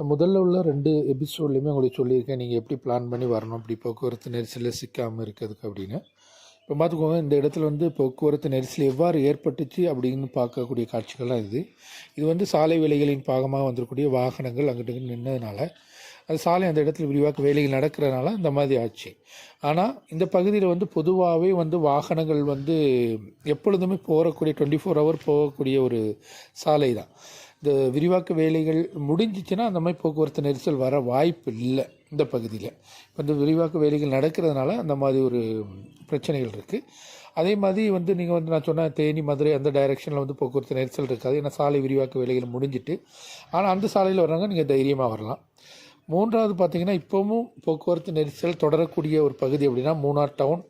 முதல்ல உள்ள 2 எபிசோட்லேயுமே உங்களுக்கு சொல்லியிருக்கேன், நீங்கள் எப்படி பிளான் பண்ணி வரணும் அப்படி போக்குவரத்து நெரிசலில் சிக்காமல் இருக்கிறதுக்கு அப்படின்னு. இப்போ பார்த்துக்கோங்க, இந்த இடத்துல வந்து போக்குவரத்து நெரிசல் எவ்வாறு ஏற்பட்டுச்சு அப்படின்னு பார்க்கக்கூடிய காட்சிகள்லாம் இது வந்து சாலை வேலைகளின் பாகமாக வந்துருக்கூடிய வாகனங்கள் அங்கிட்டு நின்றதுனால, அது சாலை அந்த இடத்துல விரிவாக்க வேலைகள் நடக்கிறதுனால இந்த மாதிரி ஆச்சு. ஆனால் இந்த பகுதியில் வந்து பொதுவாகவே வந்து வாகனங்கள் வந்து எப்பொழுதுமே போகக்கூடிய 24 ஹவர் போகக்கூடிய ஒரு சாலை தான். இந்த விரிவாக்க வேலைகள் முடிஞ்சிச்சுன்னா அந்த மாதிரி போக்குவரத்து நெரிசல் வர வாய்ப்பு இல்லை இந்த பகுதியில். இப்போ இந்த விரிவாக்க வேலைகள் நடக்கிறதுனால அந்த மாதிரி ஒரு பிரச்சனைகள் இருக்குது. அதே மாதிரி வந்து நீங்கள் வந்து நான் சொன்ன தேனி மதுரை அந்த டைரெக்ஷனில் வந்து போக்குவரத்து நெரிசல் இருக்காது, ஏன்னா சாலை விரிவாக்க வேலைகள் முடிஞ்சிட்டு. ஆனால் அந்த சாலையில் வர்றவங்க நீங்கள் தைரியமாக வரலாம். 3வது பார்த்திங்கன்னா, இப்போவும் போக்குவரத்து நெரிசல் தொடரக்கூடிய ஒரு பகுதி அப்படின்னா மூணார் டவுன்,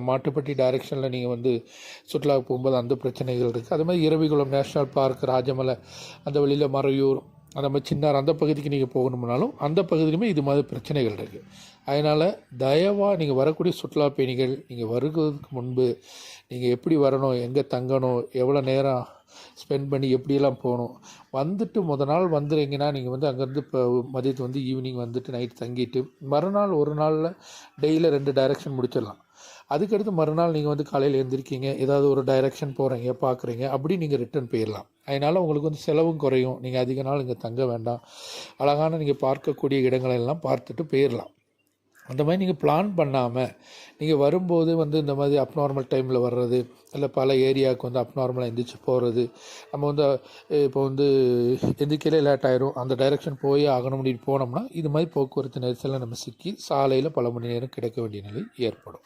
மாட்டுப்பட்டி டைரெக்ஷனில் நீங்கள் வந்து சுற்றுலாவுக்கு போகும்போது அந்த பிரச்சனைகள் இருக்குது. அது மாதிரி இரவிகுளம் நேஷ்னல் பார்க், ராஜமலை அந்த வழியில் மறையூர், அந்த மாதிரி சின்னார் அந்த பகுதிக்கு நீங்கள் போகணும்னாலும் அந்த பகுதியிலுமே இது மாதிரி பிரச்சனைகள் இருக்குது. அதனால் தயவாக நீங்கள் வரக்கூடிய சுற்றுலா பயணிகள் நீங்கள் வருவதற்கு முன்பு நீங்கள் எப்படி வரணும், எங்கே தங்கணும், எவ்வளோ நேரம் ஸ்பெண்ட் பண்ணி எப்படியெல்லாம் போகணும், வந்துட்டு நாள் வந்துடுறீங்கன்னா நீங்கள் வந்து அங்கேருந்து இப்போ மதியத்து வந்து ஈவினிங் வந்துட்டு நைட் தங்கிட்டு மறுநாள் ஒரு நாளில் டெய்லியில் 2 டைரெக்ஷன் முடிச்சிடலாம். அதுக்கடுத்து மறுநாள் நீங்கள் வந்து காலையில் எழுந்திருக்கீங்க, ஏதாவது ஒரு டைரெக்ஷன் போகிறீங்க பார்க்குறீங்க, அப்படி நீங்கள் ரிட்டர்ன் போயிடலாம். அதனால் உங்களுக்கு வந்து செலவும் குறையும், நீங்கள் அதிக நாள் இங்கே தங்க வேண்டாம், அழகான நீங்கள் பார்க்கக்கூடிய இடங்களெல்லாம் பார்த்துட்டு போயிடலாம். அந்த மாதிரி நீங்கள் பிளான் பண்ணாமல் நீங்கள் வரும்போது வந்து இந்த மாதிரி அப்நார்மல் டைமில் வர்றது, இல்லை பல ஏரியாவுக்கு வந்து அப்நார்மலாக எந்திரிச்சு போகிறது, நம்ம வந்து இப்போ வந்து எந்திரிக்கலே லேட் ஆயிரும், அந்த டைரெக்ஷன் போய் ஆகணும் அப்படின்னு போனோம்னா இது மாதிரி போக்குவரத்து நெரிசலில் நம்ம சிக்கி சாலையில் பல மணி நேரம் கிடைக்க வேண்டிய நிலை ஏற்படும்.